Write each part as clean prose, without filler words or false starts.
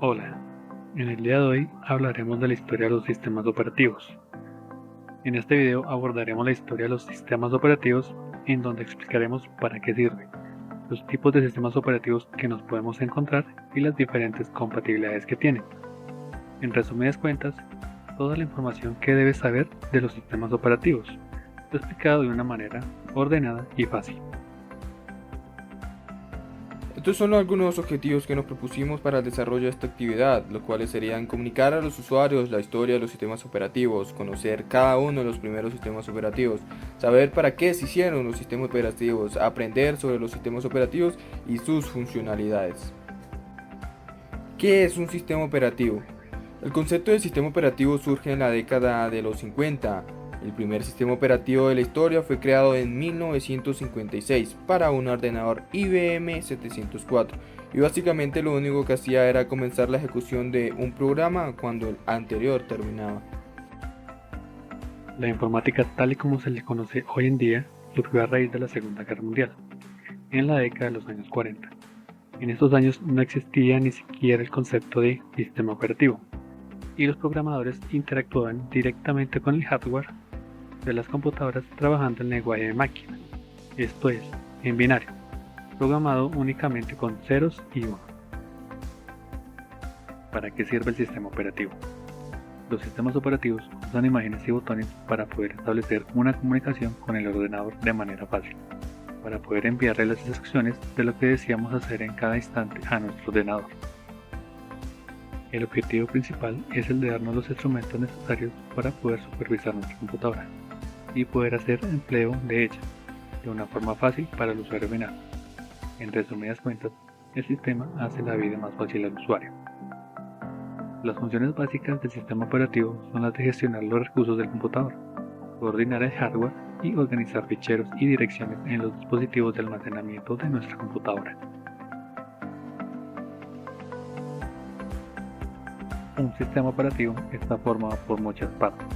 Hola, en el día de hoy hablaremos de la historia de los sistemas operativos. En este video abordaremos la historia de los sistemas operativos en donde explicaremos para qué sirven, los tipos de sistemas operativos que nos podemos encontrar y las diferentes compatibilidades que tienen. En resumidas cuentas, toda la información que debes saber de los sistemas operativos, explicado de una manera ordenada y fácil. Estos son algunos objetivos que nos propusimos para el desarrollo de esta actividad, los cuales serían comunicar a los usuarios la historia de los sistemas operativos, conocer cada uno de los primeros sistemas operativos, saber para qué se hicieron los sistemas operativos, aprender sobre los sistemas operativos y sus funcionalidades. ¿Qué es un sistema operativo? El concepto de sistema operativo surge en la década de los 50. El primer sistema operativo de la historia fue creado en 1956 para un ordenador IBM 704 y básicamente lo único que hacía era comenzar la ejecución de un programa cuando el anterior terminaba. La informática tal y como se le conoce hoy en día surgió a raíz de la Segunda Guerra Mundial, en la década de los años 40. En estos años no existía ni siquiera el concepto de sistema operativo, y los programadores interactuaban directamente con el hardware de las computadoras trabajando en lenguaje de máquina, esto es, en binario, programado únicamente con ceros y unos. ¿Para qué sirve el sistema operativo? Los sistemas operativos usan imágenes y botones para poder establecer una comunicación con el ordenador de manera fácil, para poder enviarle las instrucciones de lo que deseamos hacer en cada instante a nuestro ordenador. El objetivo principal es el de darnos los instrumentos necesarios para poder supervisar nuestra computadora y poder hacer empleo de ella de una forma fácil para el usuario final. En resumidas cuentas, el sistema hace la vida más fácil al usuario. Las funciones básicas del sistema operativo son las de gestionar los recursos del computador, coordinar el hardware y organizar ficheros y direcciones en los dispositivos de almacenamiento de nuestra computadora. Un sistema operativo está formado por muchas partes,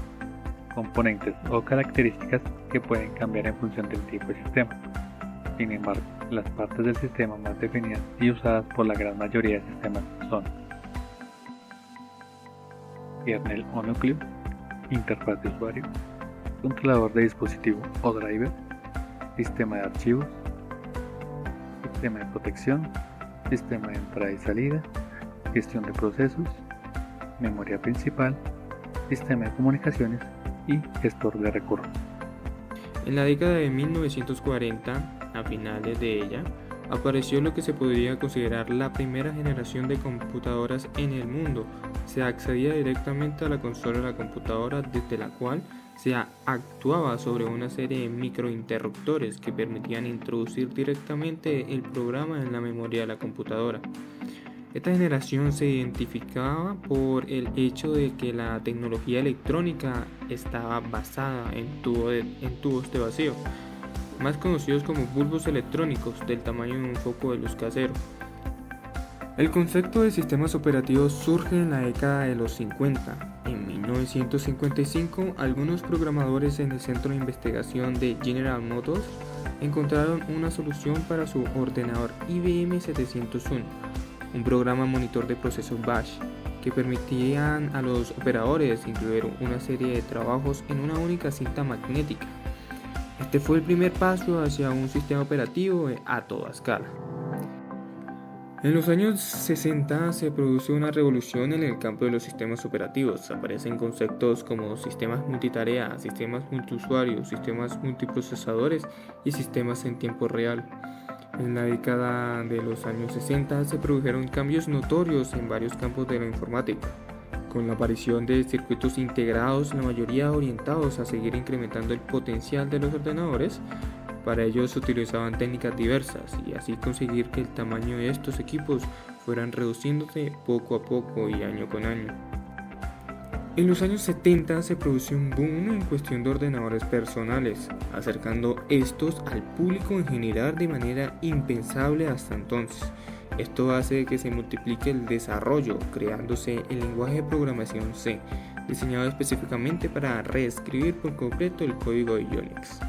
componentes o características que pueden cambiar en función del tipo de sistema. Sin embargo, las partes del sistema más definidas y usadas por la gran mayoría de sistemas son kernel o núcleo, interfaz de usuario, controlador de dispositivo o driver, sistema de archivos, sistema de protección, sistema de entrada y salida, gestión de procesos, memoria principal, sistema de comunicaciones y gestor de recursos. En la década de 1940, a finales de ella, apareció lo que se podría considerar la primera generación de computadoras en el mundo. Se accedía directamente a la consola de la computadora, desde la cual se actuaba sobre una serie de microinterruptores que permitían introducir directamente el programa en la memoria de la computadora. Esta generación se identificaba por el hecho de que la tecnología electrónica estaba basada en tubos de vacío, más conocidos como bulbos electrónicos del tamaño de un foco de luz casero. El concepto de sistemas operativos surge en la década de los 50. En 1955, algunos programadores en el Centro de Investigación de General Motors encontraron una solución para su ordenador IBM 701, un programa monitor de procesos Bash que permitían a los operadores incluir una serie de trabajos en una única cinta magnética. Este fue el primer paso hacia un sistema operativo a toda escala. En los años 60 se produce una revolución en el campo de los sistemas operativos. Aparecen conceptos como sistemas multitarea, sistemas multiusuario, sistemas multiprocesadores y sistemas en tiempo real. En la década de los años 60 se produjeron cambios notorios en varios campos de la informática, con la aparición de circuitos integrados, la mayoría orientados a seguir incrementando el potencial de los ordenadores. Para ello se utilizaban técnicas diversas y así conseguir que el tamaño de estos equipos fueran reduciéndose poco a poco y año con año. En los años 70 se produce un boom en cuestión de ordenadores personales, acercando estos al público en general de manera impensable hasta entonces. Esto hace que se multiplique el desarrollo, creándose el lenguaje de programación C, diseñado específicamente para reescribir por completo el código de Unix.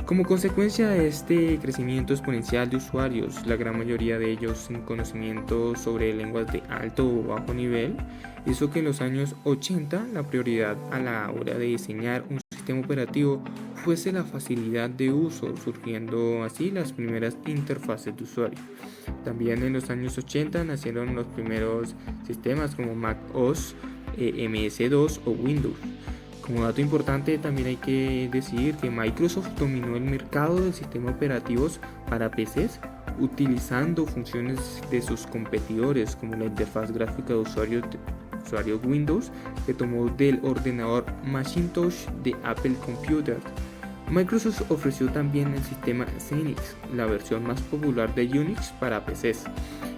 Como consecuencia de este crecimiento exponencial de usuarios, la gran mayoría de ellos sin conocimiento sobre lenguas de alto o bajo nivel, hizo que en los años 80 la prioridad a la hora de diseñar un sistema operativo fuese la facilidad de uso, surgiendo así las primeras interfaces de usuario. También en los años 80 nacieron los primeros sistemas como Mac OS, MS2 o Windows. Como dato importante, también hay que decir que Microsoft dominó el mercado de sistemas operativos para PCs, utilizando funciones de sus competidores como la interfaz gráfica de usuario Windows, que tomó del ordenador Macintosh de Apple Computer. Microsoft ofreció también el sistema Xenix, la versión más popular de Unix para PCs,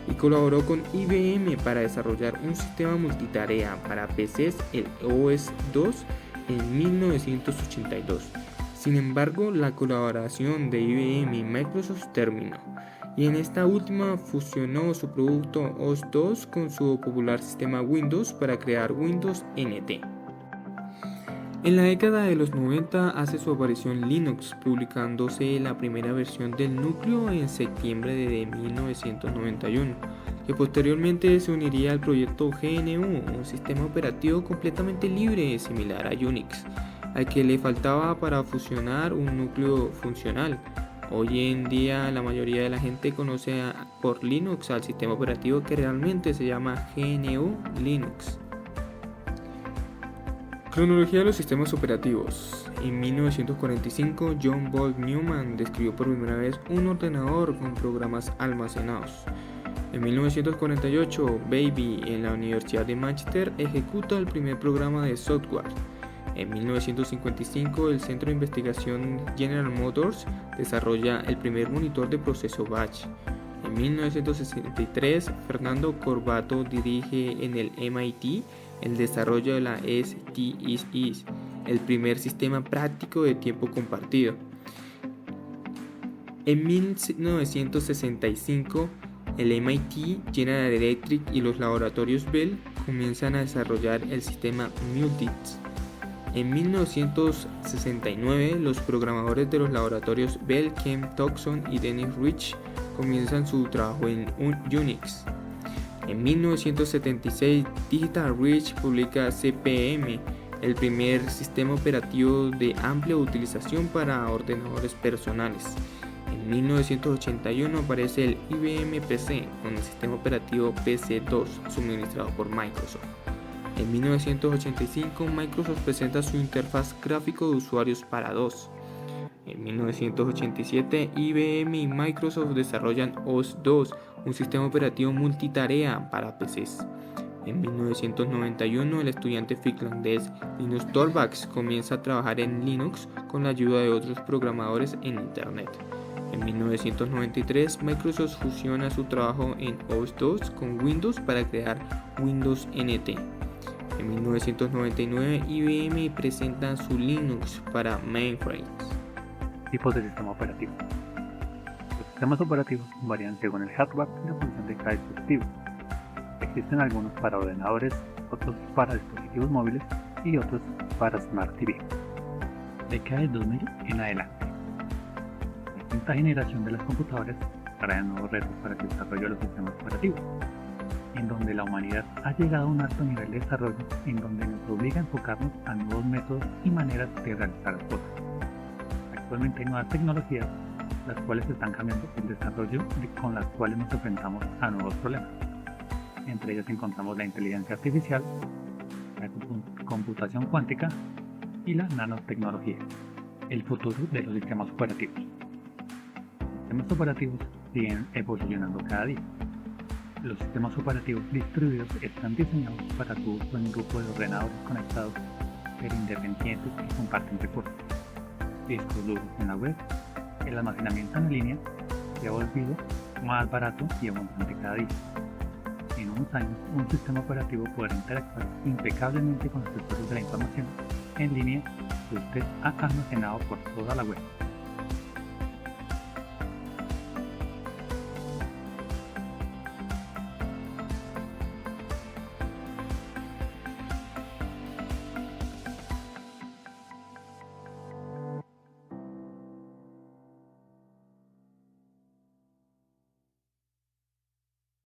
y colaboró con IBM para desarrollar un sistema multitarea para PCs, el OS/2, en 1982. Sin embargo, la colaboración de IBM y Microsoft terminó, y en esta última fusionó su producto OS/2 con su popular sistema Windows para crear Windows NT. En la década de los 90 hace su aparición Linux, publicándose la primera versión del núcleo en septiembre de 1991, que posteriormente se uniría al proyecto GNU, un sistema operativo completamente libre similar a Unix, al que le faltaba para fusionar un núcleo funcional. Hoy en día la mayoría de la gente conoce por Linux al sistema operativo que realmente se llama GNU Linux. Cronología de los sistemas operativos. En 1945, John Bolt Newman describió por primera vez un ordenador con programas almacenados. En 1948, Baby, en la Universidad de Manchester, ejecuta el primer programa de software. En 1955, el Centro de Investigación General Motors desarrolla el primer monitor de proceso batch. En 1963, Fernando Corbato dirige en el MIT el desarrollo de la STIS, el primer sistema práctico de tiempo compartido. En 1965, el MIT, General Electric y los laboratorios Bell comienzan a desarrollar el sistema Multics. En 1969, los programadores de los laboratorios Bell, Ken Thompson y Dennis Rich comienzan su trabajo en Unix. En 1976, Digital Reach publica CP/M, el primer sistema operativo de amplia utilización para ordenadores personales. En 1981 aparece el IBM PC con el sistema operativo PC-2 suministrado por Microsoft. En 1985, Microsoft presenta su interfaz gráfico de usuarios para DOS. En 1987, IBM y Microsoft desarrollan OS/2, un sistema operativo multitarea para PCs. En 1991, el estudiante finlandés Linus Torvalds comienza a trabajar en Linux con la ayuda de otros programadores en Internet. En 1993, Microsoft fusiona su trabajo en OS/2 con Windows para crear Windows NT. En 1999, IBM presenta su Linux para mainframes. Tipos de sistema operativo. Los sistemas operativos varían según el hardware y la función de cada dispositivo. Existen algunos para ordenadores, otros para dispositivos móviles y otros para Smart TV. Década de 2000 en adelante. La quinta generación de las computadoras trae nuevos retos para el desarrollo de los sistemas operativos, en donde la humanidad ha llegado a un alto nivel de desarrollo, en donde nos obliga a enfocarnos a nuevos métodos y maneras de realizar las cosas. Actualmente hay nuevas tecnologías, las cuales están cambiando el desarrollo con las cuales nos enfrentamos a nuevos problemas. Entre ellas encontramos la inteligencia artificial, la computación cuántica y la nanotecnología. El futuro de los sistemas operativos. Los sistemas operativos siguen evolucionando cada día. Los sistemas operativos distribuidos están diseñados para su uso en un grupo de ordenadores conectados, pero independientes que comparten recursos. Discos duros en la web, el almacenamiento en línea se ha volvido más barato y abundante cada día. En unos años, un sistema operativo podrá interactuar impecablemente con los sectores de la información en línea que usted ha almacenado por toda la web.